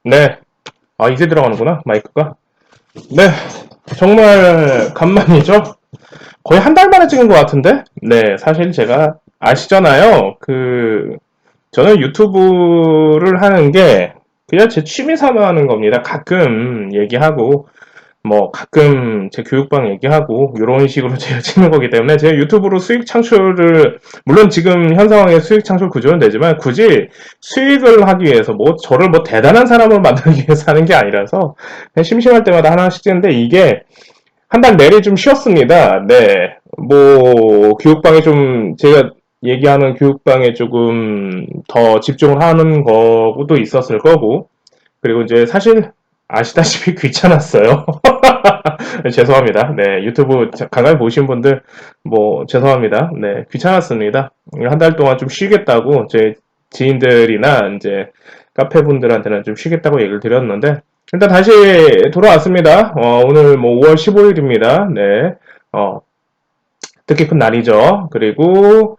네. 이제 들어가는구나, 마이크가. 네. 정말 간만이죠? 거의 한 달 만에 찍은 것 같은데? 네, 사실 제가 아시잖아요. 저는 유튜브를 하는 게 그냥 제 취미 삼아 하는 겁니다. 가끔 얘기하고, 뭐 가끔 제 교육방 얘기하고 이런 식으로 제가 찍는 거기 때문에 제가 유튜브로 수익 창출을 물론 지금 현 상황에 수익 창출 구조는 되지만 굳이 수익을 하기 위해서 뭐 저를 뭐 대단한 사람을 만들기 위해서 하는 게 아니라서 그냥 심심할 때마다 하나씩 찍는데 이게 한 달 내내 좀 쉬었습니다. 네. 뭐 교육방에 좀 제가 얘기하는 교육방에 조금 더 집중을 하는 거도 있었을 거고 그리고 이제 사실 아시다시피 귀찮았어요. 죄송합니다. 네, 유튜브 가까이 보신 분들, 뭐, 죄송합니다. 네, 귀찮았습니다. 한 달 동안 좀 쉬겠다고, 제 지인들이나, 이제, 카페 분들한테는 좀 쉬겠다고 얘기를 드렸는데, 일단 다시 돌아왔습니다. 오늘 뭐 5월 15일입니다. 네, 어, 뜻깊은 날이죠. 그리고,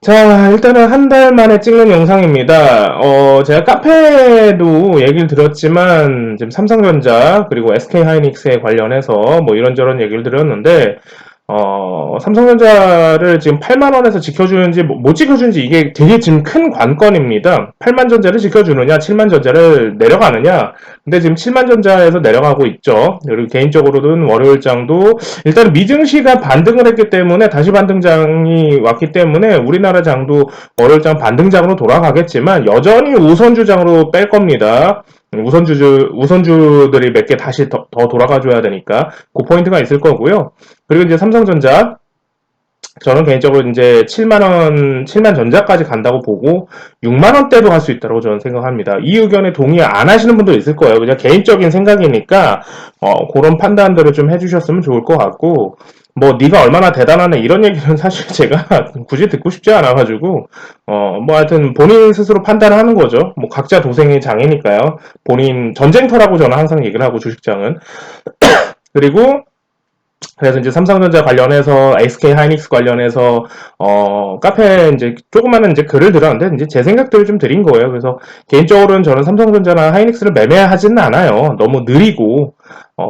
자, 일단은 한 달 만에 찍는 영상입니다. 제가 카페도 얘기를 드렸지만, 지금 삼성전자, 그리고 SK하이닉스에 관련해서 뭐 이런저런 얘기를 드렸는데, 삼성전자를 지금 8만원에서 지켜주는지, 못 지켜주는지 이게 되게 지금 큰 관건입니다. 8만전자를 지켜주느냐, 7만전자를 내려가느냐. 근데 지금 7만전자에서 내려가고 있죠. 그리고 개인적으로는 월요일장도, 일단 미증시가 반등을 했기 때문에, 다시 반등장이 왔기 때문에, 우리나라 장도 월요일장 반등장으로 돌아가겠지만, 여전히 우선주장으로 뺄 겁니다. 우선주들이 몇 개 다시 더 돌아가줘야 되니까, 그 포인트가 있을 거고요. 그리고 이제 삼성전자, 저는 개인적으로 이제 7만원, 7만전자까지 간다고 보고 6만원대도 갈 수 있다고 저는 생각합니다. 이 의견에 동의 안 하시는 분도 있을 거예요. 그냥 개인적인 생각이니까, 그런 판단들을 좀 해주셨으면 좋을 것 같고, 뭐, 네가 얼마나 대단하네, 이런 얘기는 사실 제가 굳이 듣고 싶지 않아가지고, 뭐 하여튼 본인 스스로 판단하는 거죠. 뭐, 각자 도생의 장이니까요. 본인 전쟁터라고 저는 항상 얘기를 하고, 주식장은. 그리고, 그래서 이제 삼성전자 관련해서 SK 하이닉스 관련해서 카페에 이제 조그마한 이제 글을 들었는데 이제 제 생각들을 좀 드린 거예요. 그래서 개인적으로는 저는 삼성전자나 하이닉스를 매매하지는 않아요. 너무 느리고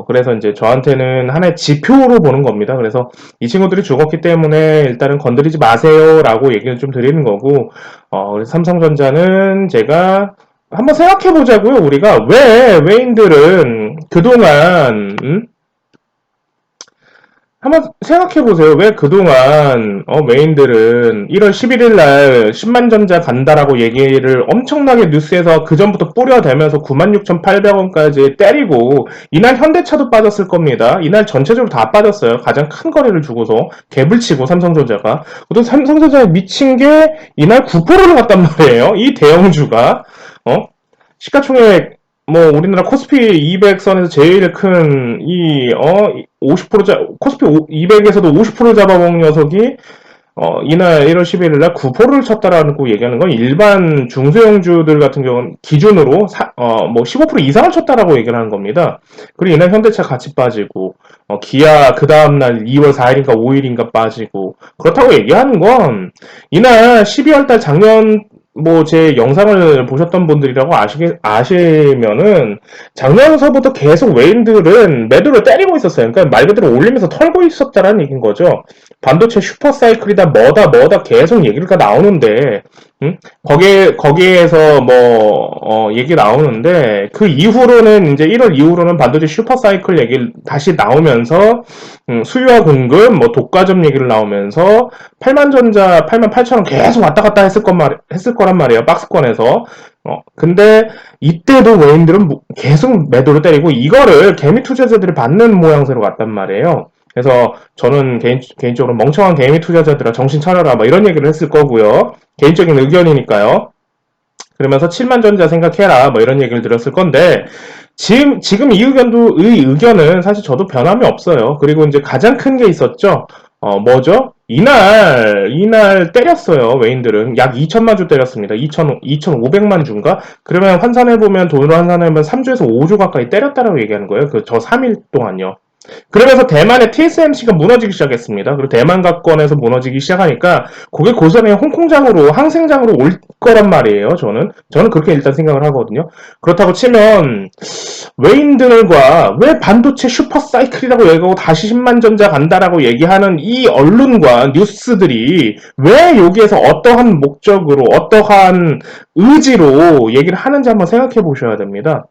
그래서 이제 저한테는 하나의 지표로 보는 겁니다. 그래서 이 친구들이 죽었기 때문에 일단은 건드리지 마세요라고 얘기를 좀 드리는 거고 그래서 삼성전자는 제가 한번 생각해 보자고요. 우리가 왜 외인들은 그동안 한번 생각해보세요. 왜 그동안, 메인들은 1월 11일 날 10만 전자 간다라고 얘기를 엄청나게 뉴스에서 그전부터 뿌려대면서 96,800원까지 때리고, 이날 현대차도 빠졌을 겁니다. 이날 전체적으로 다 빠졌어요. 가장 큰 거래를 주고서, 갭을 치고 삼성전자가. 또 삼성전자가 미친 게 이날 9%를 갔단 말이에요. 이 대형주가. 시가총액 뭐 우리나라 코스피 200선에서 제일 큰 이 50% 코스피 200에서도 50% 잡아먹은 녀석이 이날 1월 11일 날 9%를 쳤다라고 얘기하는 건 일반 중소형주들 같은 경우는 기준으로 뭐 15% 이상을 쳤다라고 얘기를 하는 겁니다. 그리고 이날 현대차 같이 빠지고 기아 그 다음날 2월 4일인가 5일인가 빠지고 그렇다고 얘기하는 건 이날 12월 달 작년 뭐 제 영상을 보셨던 분들이라고 아시면은 작년서부터 계속 외인들은 매도를 때리고 있었어요. 그러니까 말 그대로 올리면서 털고 있었다라는 얘기인 거죠. 반도체 슈퍼사이클이다 뭐다 계속 얘기가 나오는데 거기에서 뭐 얘기 나오는데 그 이후로는 이제 1월 이후로는 반도체 슈퍼사이클 얘기 다시 나오면서 수요와 공급 뭐 독과점 얘기를 나오면서 8만 전자 8만 8천 원 계속 왔다 갔다 했을 거란 말이에요. 박스권에서. 근데 이때도 외인들은 계속 매도를 때리고 이거를 개미 투자자들이 받는 모양새로 갔단 말이에요. 그래서 저는 개인적으로 멍청한 개미 투자자들아 정신 차려라 뭐 이런 얘기를 했을 거고요. 개인적인 의견이니까요. 그러면서 7만 전자 생각해라 뭐 이런 얘기를 드렸을 건데 지금 이 의견은 사실 저도 변함이 없어요. 그리고 이제 가장 큰 게 있었죠. 뭐죠? 이날 때렸어요. 외인들은 약 2천만 주 때렸습니다. 2,500만 주인가? 그러면 환산해보면 돈으로 환산하면 3주에서 5주 가까이 때렸다라고 얘기하는 거예요. 저 3일 동안요. 그러면서 대만의 TSMC가 무너지기 시작했습니다. 그리고 대만 가권에서 무너지기 시작하니까 그게 고스란히 홍콩장으로 항생장으로 올 거란 말이에요. 저는 그렇게 일단 생각을 하거든요. 그렇다고 치면 외인들과 왜 반도체 슈퍼사이클이라고 얘기하고 다시 10만 전자 간다라고 얘기하는 이 언론과 뉴스들이 왜 여기에서 어떠한 목적으로 어떠한 의지로 얘기를 하는지 한번 생각해 보셔야 됩니다.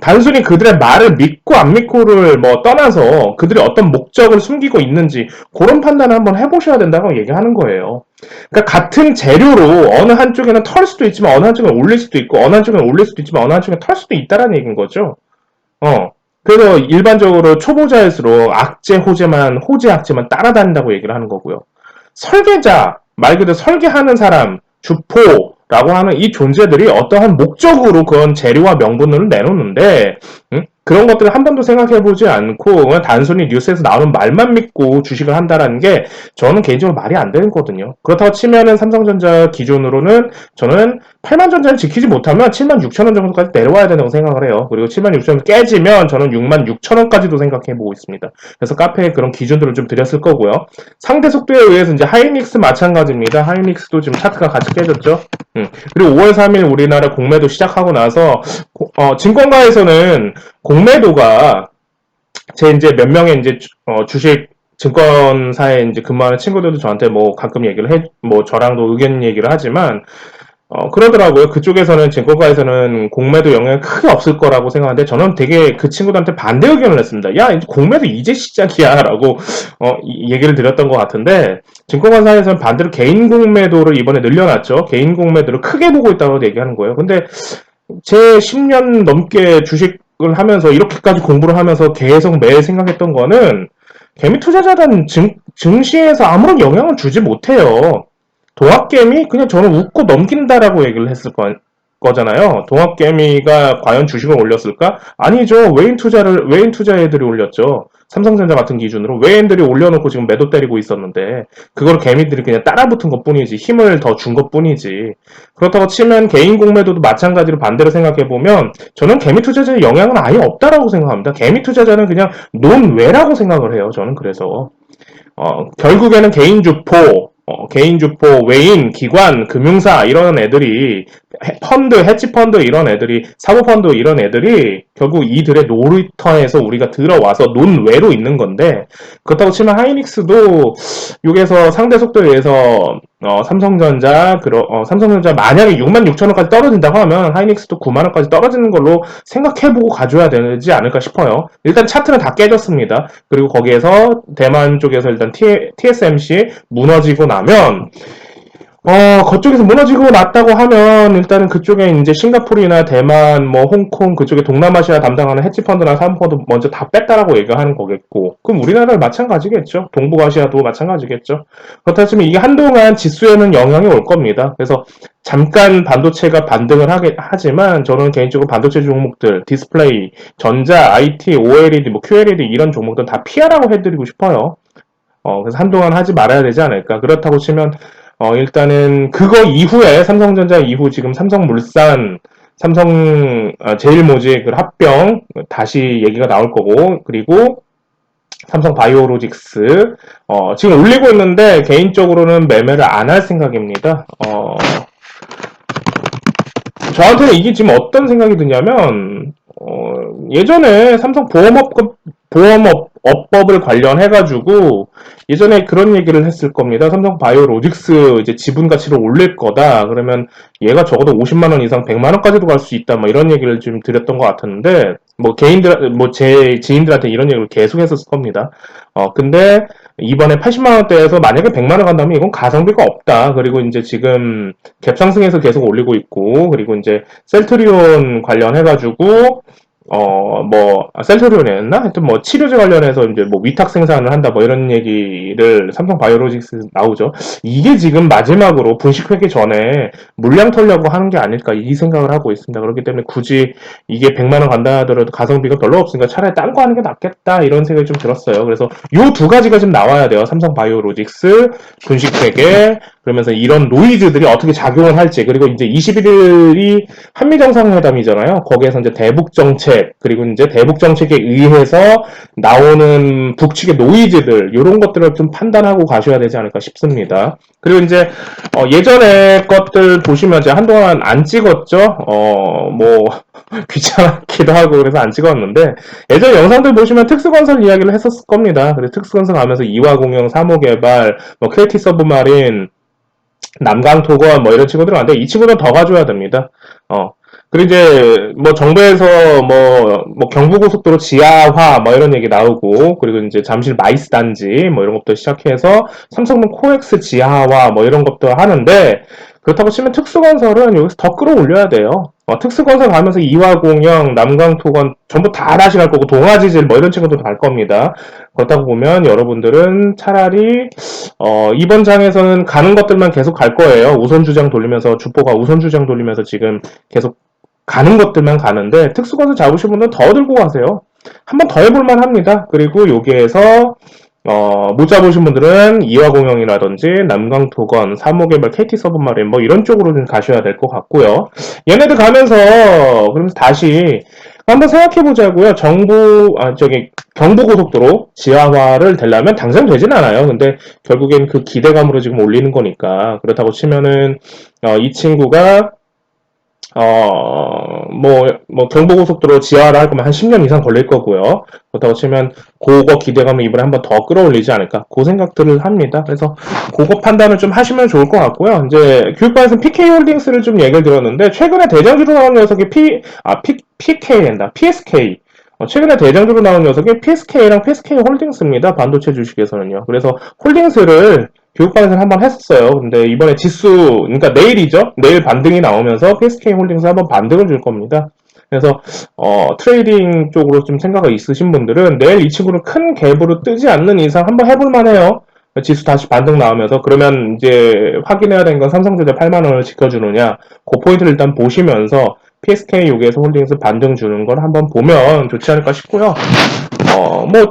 단순히 그들의 말을 믿고 안 믿고를 뭐 떠나서 그들이 어떤 목적을 숨기고 있는지 그런 판단을 한번 해보셔야 된다고 얘기하는 거예요. 그러니까 같은 재료로 어느 한쪽에는 털 수도 있지만 어느 한쪽에는 올릴 수도 있고 어느 한쪽에는 올릴 수도 있지만 어느 한쪽에는 털 수도 있다라는 얘기인 거죠. 그래서 일반적으로 초보자일수록 악재, 호재, 악재만 따라다닌다고 얘기를 하는 거고요. 설계자, 말 그대로 설계하는 사람, 주포라고 하는 이 존재들이 어떠한 목적으로 그런 재료와 명분을 내놓는데, 그런 것들을 한 번도 생각해보지 않고 그냥 단순히 뉴스에서 나오는 말만 믿고 주식을 한다라는 게 저는 개인적으로 말이 안 되거든요. 그렇다고 치면은 삼성전자 기준으로는 저는 8만 전자를 지키지 못하면 7만 6천 원 정도까지 내려와야 된다고 생각을 해요. 그리고 7만 6천 원 깨지면 저는 6만 6천 원까지도 생각해보고 있습니다. 그래서 카페에 그런 기준들을 좀 드렸을 거고요. 상대 속도에 의해서 이제 하이닉스 마찬가지입니다. 하이닉스도 지금 차트가 같이 깨졌죠. 그리고 5월 3일 우리나라 공매도 시작하고 나서 증권가에서는 공매도가 제 이제 몇 명의 이제 주식 증권사에 이제 근무하는 친구들도 저한테 뭐 가끔 얘기를 뭐 저랑도 의견 얘기를 하지만 그러더라고요. 그쪽에서는 증권가에서는 공매도 영향이 크게 없을 거라고 생각하는데 저는 되게 그 친구들한테 반대 의견을 했습니다. 야, 공매도 이제 시작이야라고 얘기를 드렸던 것 같은데 증권가사에서는 반대로 개인 공매도를 이번에 늘려놨죠. 개인 공매도를 크게 보고 있다고 얘기하는 거예요. 근데 제 10년 넘게 주식을 하면서 이렇게까지 공부를 하면서 계속 매일 생각했던 거는 개미 투자자단 증시에서 아무런 영향을 주지 못해요. 동학개미 그냥 저는 웃고 넘긴다라고 얘기를 했을 거잖아요. 동학개미가 과연 주식을 올렸을까? 아니죠. 외인 투자 애들이 올렸죠. 삼성전자 같은 기준으로 외인들이 올려놓고 지금 매도 때리고 있었는데 그걸 개미들이 그냥 따라붙은 것뿐이지 힘을 더 준 것뿐이지. 그렇다고 치면 개인 공매도도 마찬가지로 반대로 생각해 보면 저는 개미 투자자의 영향은 아예 없다라고 생각합니다. 개미 투자자는 그냥 논외라고 생각을 해요. 저는 그래서 결국에는 개인 주포, 외인, 기관, 금융사 이런 애들이 펀드, 헤지펀드 이런 애들이 사모펀드 이런 애들이 결국 이들의 놀이터에서 우리가 들어와서 논외로 있는 건데 그렇다고 치면 하이닉스도 여기에서 상대 속도에 의해서 삼성전자 만약에 6만 6천 원까지 떨어진다고 하면 하이닉스도 9만 원까지 떨어지는 걸로 생각해보고 가져야 되지 않을까 싶어요. 일단 차트는 다 깨졌습니다. 그리고 거기에서 대만 쪽에서 일단 TSMC 무너지고 나면 그쪽에서 무너지고 났다고 하면 일단은 그쪽에 이제 싱가포르나 대만, 뭐 홍콩 그쪽에 동남아시아 담당하는 헤지펀드나 사모펀드 먼저 다 뺐다라고 얘기하는 거겠고, 그럼 우리나라도 마찬가지겠죠. 동북아시아도 마찬가지겠죠. 그렇다 치면 이게 한동안 지수에는 영향이 올 겁니다. 그래서 잠깐 반도체가 반등을 하지만 저는 개인적으로 반도체 종목들, 디스플레이, 전자, IT, OLED, 뭐 QLED 이런 종목들 다 피하라고 해드리고 싶어요. 그래서 한동안 하지 말아야 되지 않을까. 그렇다고 치면 일단은 그거 이후에 삼성전자 이후 지금 삼성물산, 제일모직, 합병 다시 얘기가 나올 거고 그리고 삼성바이오로직스 지금 올리고 있는데 개인적으로는 매매를 안 할 생각입니다. 저한테는 이게 지금 어떤 생각이 드냐면 예전에 삼성 보험업법을 관련해가지고 예전에 그런 얘기를 했을 겁니다. 삼성 바이오로직스 이제 지분 가치를 올릴 거다. 그러면 얘가 적어도 50만 원 이상 100만 원까지도 갈 수 있다. 뭐 이런 얘기를 좀 드렸던 것 같았는데 뭐 제 지인들한테 이런 얘기를 계속 했었을 겁니다. 근데 이번에 80만 원대에서 만약에 100만 원 간다면 이건 가성비가 없다. 그리고 이제 지금 갭 상승해서 계속 올리고 있고 그리고 이제 셀트리온 관련해가지고 셀트리온이었나? 하여튼 뭐, 치료제 관련해서 이제 뭐, 위탁 생산을 한다, 뭐, 이런 얘기를 삼성 바이오로직스 나오죠. 이게 지금 마지막으로 분식회계 전에 물량 털려고 하는 게 아닐까, 이 생각을 하고 있습니다. 그렇기 때문에 굳이 이게 100만원 간다 하더라도 가성비가 별로 없으니까 차라리 딴 거 하는 게 낫겠다, 이런 생각이 좀 들었어요. 그래서 요 두 가지가 좀 나와야 돼요. 삼성 바이오로직스, 분식회계, 그러면서 이런 노이즈들이 어떻게 작용을 할지, 그리고 이제 21일이 한미정상회담이잖아요. 거기에서 이제 대북정책, 그리고 이제 대북정책에 의해서 나오는 북측의 노이즈들, 이런 것들을 좀 판단하고 가셔야 되지 않을까 싶습니다. 그리고 이제, 예전에 것들 보시면 이제 한동안 안 찍었죠? 뭐, 귀찮기도 하고 그래서 안 찍었는데, 예전 영상들 보시면 특수건설 이야기를 했었을 겁니다. 그래서 특수건설 가면서 이화공영, 사모개발, 뭐 KT 서브마린, 남강토건 뭐 이런 친구들은 안 돼. 이 친구는 더 가져야 됩니다. 그리고 이제 뭐 정부에서 뭐 경부고속도로 지하화 뭐 이런 얘기 나오고, 그리고 이제 잠실 마이스 단지 뭐 이런 것도 시작해서 삼성동 코엑스 지하화 뭐 이런 것도 하는데, 그렇다고 치면 특수건설은 여기서 더 끌어올려야 돼요. 특수건설 가면서 이화공영, 남강토건 전부 다 다시 갈 거고, 동아지질 뭐 이런 친구도 갈 겁니다. 그렇다고 보면 여러분들은 차라리 이번 장에서는 가는 것들만 계속 갈 거예요. 우선주장 돌리면서, 주포가 우선주장 돌리면서 지금 계속 가는 것들만 가는데, 특수건설 잡으신 분은 더 들고 가세요. 한번 더 해볼만 합니다. 그리고 여기에서 못 잡으신 분들은 이화공영이라든지 남강토건, 사모개발, KT 서브마린 뭐 이런 쪽으로 좀 가셔야 될 것 같고요. 얘네들 가면서 그러면서 다시 한번 생각해 보자고요. 경부고속도로 지하화를 되려면 당장 되진 않아요. 근데 결국엔 그 기대감으로 지금 올리는 거니까, 그렇다고 치면은 이 친구가 경부고속도로 지하를 할 거면 한 10년 이상 걸릴 거고요. 그렇다고 치면, 그거 기대감을 이번에 한번 더 끌어올리지 않을까. 그 생각들을 합니다. 그래서, 그거 판단을 좀 하시면 좋을 것 같고요. 이제, 교육반에서 PK 홀딩스를 좀 얘기를 들었는데, 최근에 대장주로 나온 녀석이 PK된다. PSK. 최근에 대장주로 나온 녀석이 PSK랑 PSK 홀딩스입니다. 반도체 주식에서는요. 그래서, 홀딩스를 교육반에서 한번 했었어요. 근데 이번에 그러니까 내일이죠? 내일 반등이 나오면서 PSK 홀딩스 한번 반등을 줄 겁니다. 그래서, 트레이딩 쪽으로 좀 생각이 있으신 분들은 내일 이 친구를 큰 갭으로 뜨지 않는 이상 한번 해볼만 해요. 지수 다시 반등 나오면서, 그러면 이제 확인해야 되는 건 삼성전자 8만원을 지켜주느냐, 그 포인트를 일단 보시면서 PSK 여기에서 홀딩스 반등 주는 걸 한번 보면 좋지 않을까 싶고요.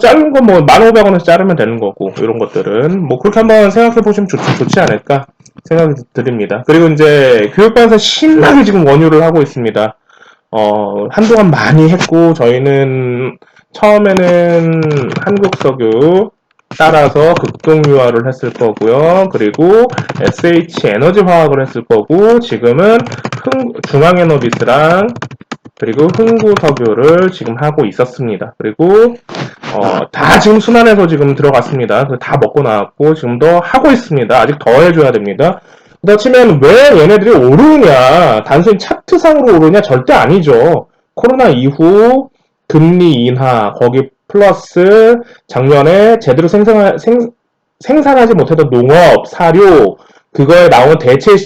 자른 건 1,500원에서 자르면 되는 거고, 이런 것들은. 그렇게 한번 생각해 보시면 좋지 않을까 생각이 드립니다. 그리고 이제, 교육반에서 신나게 지금 원유를 하고 있습니다. 한동안 많이 했고, 저희는, 처음에는 한국석유 따라서 극동유화를 했을 거고요. 그리고 SH에너지화학을 했을 거고, 지금은 중앙에너비스랑 그리고 흥구석유를 지금 하고 있었습니다. 그리고 다 지금 순환해서 지금 들어갔습니다. 다 먹고 나왔고 지금도 하고 있습니다. 아직 더 해줘야 됩니다. 그렇다면 왜 얘네들이 오르냐? 단순히 차트상으로 오르냐? 절대 아니죠. 코로나 이후 금리 인하, 거기 플러스 작년에 제대로 생산하지 못했던 농업, 사료, 그거에 나오는 대체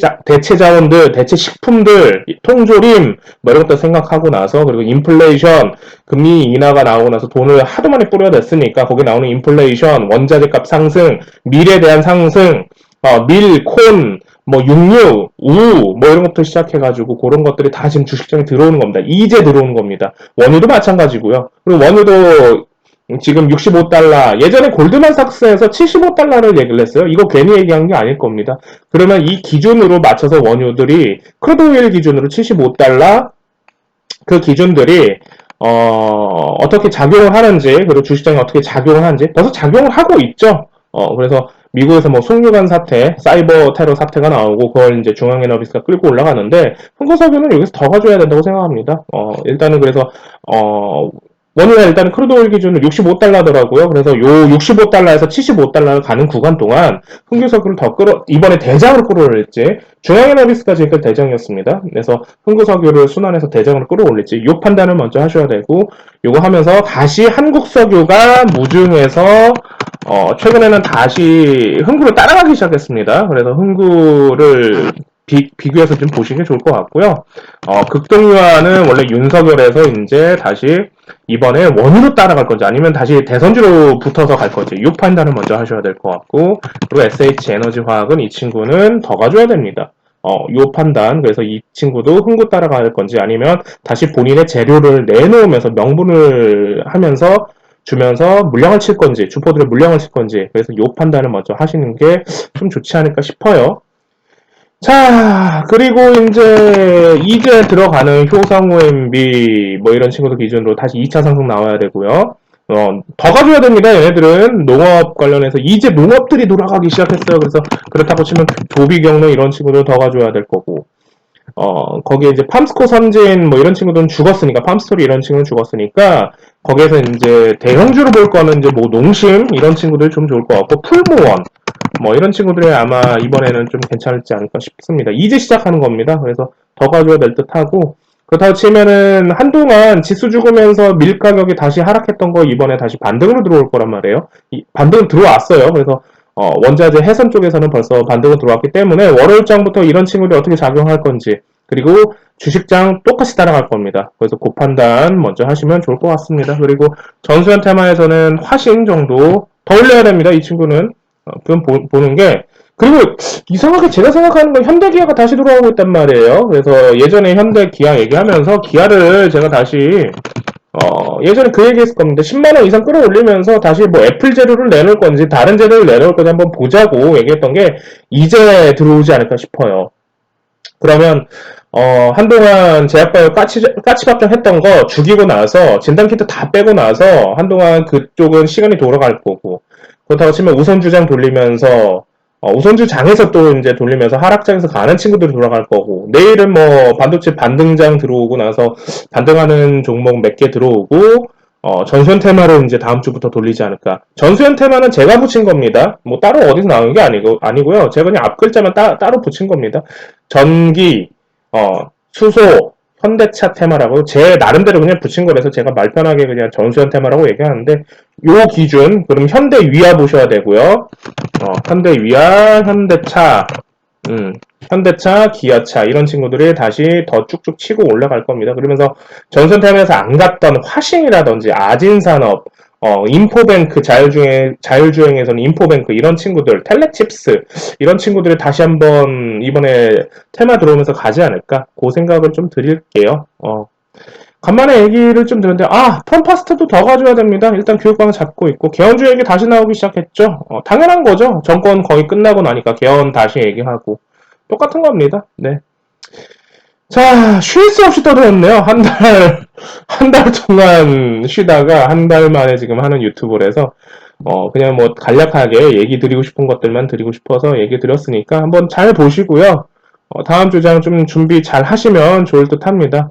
자원들, 대체 식품들, 통조림, 뭐 이런 것도 생각하고 나서, 그리고 인플레이션, 금리 인하가 나오고 나서 돈을 하도 많이 뿌려댔으니까, 거기 나오는 인플레이션, 원자재 값 상승, 밀에 대한 상승, 밀, 콘, 육류, 우, 이런 것부터 시작해가지고, 그런 것들이 다 지금 주식장에 들어오는 겁니다. 이제 들어오는 겁니다. 원유도 마찬가지고요. 그리고 원유도 지금 65달러, 예전에 골드만삭스에서 75달러를 얘기를 했어요. 이거 괜히 얘기한 게 아닐 겁니다. 그러면 이 기준으로 맞춰서 원유들이, 크루드오일 기준으로 75달러, 그 기준들이, 어떻게 작용을 하는지, 그리고 주식장에 어떻게 작용을 하는지, 벌써 작용을 하고 있죠. 그래서 미국에서 송유관 사태, 사이버 테러 사태가 나오고, 그걸 이제 중앙에너비스가 끌고 올라가는데, 흥구석유는 여기서 더 가져야 된다고 생각합니다. 일단은 그래서, 원유가 일단 크루드오일 기준으로 65달러더라고요. 그래서 요 65달러에서 75달러를 가는 구간 동안 흥구석유를 이번에 대장으로 끌어올릴지, 중앙에너비스가 지금까지 대장이었습니다. 그래서 흥구석유를 순환해서 대장으로 끌어올릴지, 요 판단을 먼저 하셔야 되고, 요거 하면서 다시 한국석유가 무중해서, 최근에는 다시 흥구를 따라가기 시작했습니다. 그래서 흥구를 비교해서 좀 보시는 게 좋을 것 같고요. 극동유화는 원래 윤석열에서 이제 다시 이번에 원유로 따라갈 건지 아니면 다시 대선주로 붙어서 갈 건지, 이 판단을 먼저 하셔야 될 것 같고, 그리고 SH에너지화학은 이 친구는 더 가져야 됩니다. 요 판단, 그래서 이 친구도 흥구 따라갈 건지 아니면 다시 본인의 재료를 내놓으면서 명분을 하면서 주면서 물량을 칠 건지, 주포들의 물량을 칠 건지, 그래서 요 판단을 먼저 하시는 게 좀 좋지 않을까 싶어요. 자, 그리고 이제 들어가는 효성우 MB, 뭐 이런 친구들 기준으로 다시 2차 상승 나와야 되고요. 더 가져야 됩니다. 얘네들은 농업 관련해서 이제 농업들이 돌아가기 시작했어요. 그래서 그렇다고 치면 조비 경로 이런 친구들 더 가져야 될 거고. 거기에 이제 팜스코 선진 뭐 이런 친구들은 죽었으니까, 팜스토리 이런 친구는 죽었으니까, 거기에서 이제 대형주로 볼 거는 이제 뭐 농심 이런 친구들 좀 좋을 것 같고, 풀무원 뭐 이런 친구들이 아마 이번에는 좀 괜찮을지 않을까 싶습니다. 이제 시작하는 겁니다. 그래서 더 가져야 될 듯 하고, 그렇다고 치면은 한동안 지수 죽으면서 밀 가격이 다시 하락했던 거 이번에 다시 반등으로 들어올 거란 말이에요. 반등 들어왔어요. 그래서 원자재 해선 쪽에서는 벌써 반등으로 들어왔기 때문에 월요일장부터 이런 친구들이 어떻게 작용할 건지, 그리고 주식장 똑같이 따라갈 겁니다. 그래서 그 판단 먼저 하시면 좋을 것 같습니다. 그리고 전수현 테마에서는 화신 정도 더 올려야 됩니다. 이 친구는 그건 보는 게, 그리고 이상하게 제가 생각하는 건 현대기아가 다시 돌아오고 있단 말이에요. 그래서 예전에 현대기아 얘기하면서 기아를 제가 다시 예전에 그 얘기했을 겁니다. 10만원 이상 끌어올리면서 다시 뭐 애플 재료를 내놓을 건지 다른 재료를 내놓을 건지 한번 보자고 얘기했던 게 이제 들어오지 않을까 싶어요. 그러면 한동안 제약바이오 까치밥정 했던 거 죽이고 나서 진단키트 다 빼고 나서 한동안 그쪽은 시간이 돌아갈 거고, 그렇다고 치면 우선주장 돌리면서 우선주장에서 또 이제 돌리면서 하락장에서 가는 친구들이 돌아갈 거고, 내일은 뭐 반도체 반등장 들어오고 나서 반등하는 종목 몇 개 들어오고, 전수현 테마를 이제 다음 주부터 돌리지 않을까. 전수현 테마는 제가 붙인 겁니다. 뭐 따로 어디서 나온 게 아니고요. 제가 그냥 앞 글자만 따로 붙인 겁니다. 전기, 수소, 현대차 테마라고 제 나름대로 그냥 붙인 거라서 제가 말 편하게 그냥 전수현 테마라고 얘기하는데, 요 기준, 그럼 현대위아 보셔야 되고요. 현대위아, 현대차, 현대차, 기아차 이런 친구들이 다시 더 쭉쭉 치고 올라갈 겁니다. 그러면서 전선 타면서 안 갔던 화신이라든지 아진산업, 인포뱅크 자율주행에서는 인포뱅크 이런 친구들, 텔레칩스 이런 친구들이 다시 한번 이번에 테마 들어오면서 가지 않을까? 그 생각을 좀 드릴게요. 간만에 얘기를 좀 드는데, 펌파스트도 더 가져야 됩니다. 일단 교육방 잡고 있고, 개헌주 얘기 다시 나오기 시작했죠. 당연한 거죠. 정권 거의 끝나고 나니까 개헌 다시 얘기하고. 똑같은 겁니다. 네. 자, 쉴 수 없이 떠들었네요. 한 달 동안 쉬다가 한 달 만에 지금 하는 유튜브라서, 그냥 뭐 간략하게 얘기 드리고 싶은 것들만 드리고 싶어서 얘기 드렸으니까 한번 잘 보시고요. 다음 주장 좀 준비 잘 하시면 좋을 듯 합니다.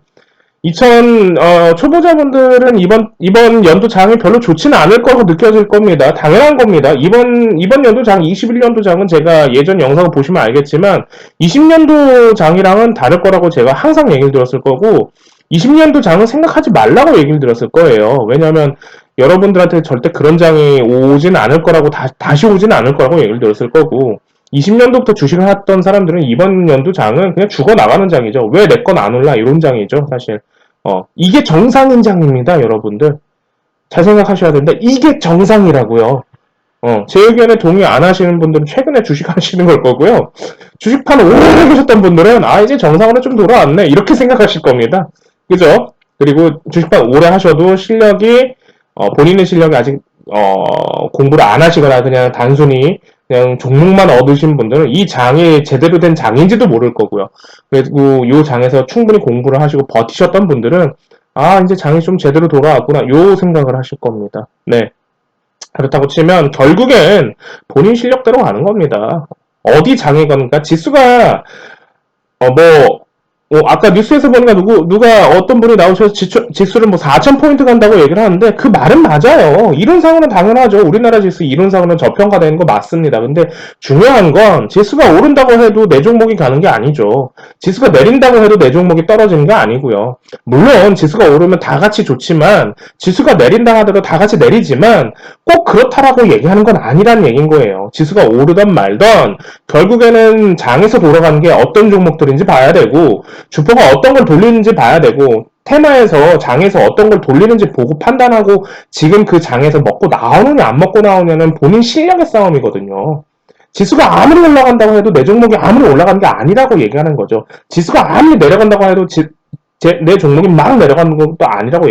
초보자분들은 이번 연도 장이 별로 좋지는 않을 거라고 느껴질 겁니다. 당연한 겁니다. 이번 연도 장, 21년도 장은 제가 예전 영상을 보시면 알겠지만, 20년도 장이랑은 다를 거라고 제가 항상 얘기를 들었을 거고, 20년도 장은 생각하지 말라고 얘기를 들었을 거예요. 왜냐면, 여러분들한테 절대 그런 장이 오진 않을 거라고, 다시 오진 않을 거라고 얘기를 들었을 거고, 20년도부터 주식을 했던 사람들은 이번 연도 장은 그냥 죽어 나가는 장이죠. 왜 내 건 안 올라? 이런 장이죠, 사실. 이게 정상인 장입니다, 여러분들. 잘 생각하셔야 되는데, 이게 정상이라고요. 제 의견에 동의 안 하시는 분들은 최근에 주식 하시는 걸 거고요. 주식판 오래 해보셨던 분들은, 이제 정상으로 좀 돌아왔네. 이렇게 생각하실 겁니다. 그죠? 그리고 주식판 오래 하셔도 본인의 실력이 아직, 공부를 안 하시거나 그냥 단순히 그냥 종목만 얻으신 분들은 이 장이 제대로 된 장인지도 모를 거고요. 그리고 이 장에서 충분히 공부를 하시고 버티셨던 분들은 이제 장이 좀 제대로 돌아왔구나 요 생각을 하실 겁니다. 네. 그렇다고 치면 결국엔 본인 실력대로 가는 겁니다. 어디 장이 가니까 지수가 뭐 아까 뉴스에서 보니까 누가 어떤 분이 나오셔서 지수를 뭐 4,000포인트 간다고 얘기를 하는데 그 말은 맞아요. 이론상으로는 당연하죠. 우리나라 지수 이론상으로는 저평가되는 거 맞습니다. 근데 중요한 건 지수가 오른다고 해도 내 종목이 가는 게 아니죠. 지수가 내린다고 해도 내 종목이 떨어지는 게 아니고요. 물론 지수가 오르면 다 같이 좋지만 지수가 내린다 하더라도 다 같이 내리지만 꼭 그렇다라고 얘기하는 건 아니라는 얘기인 거예요. 지수가 오르던 말던 결국에는 장에서 돌아가는 게 어떤 종목들인지 봐야 되고 주포가 어떤 걸 돌리는지 봐야 되고 테마에서 장에서 어떤 걸 돌리는지 보고 판단하고 지금 그 장에서 먹고 나오느냐 안 먹고 나오냐는 본인 실력의 싸움이거든요. 지수가 아무리 올라간다고 해도 내 종목이 아무리 올라가는 게 아니라고 얘기하는 거죠. 지수가 아무리 내려간다고 해도 내 종목이 막 내려가는 것도 아니라고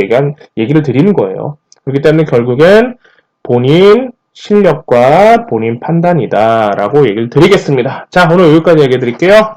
얘기를 드리는 거예요. 그렇기 때문에 결국엔 본인 실력과 본인 판단이다라고 얘기를 드리겠습니다. 자, 오늘 여기까지 얘기 드릴게요.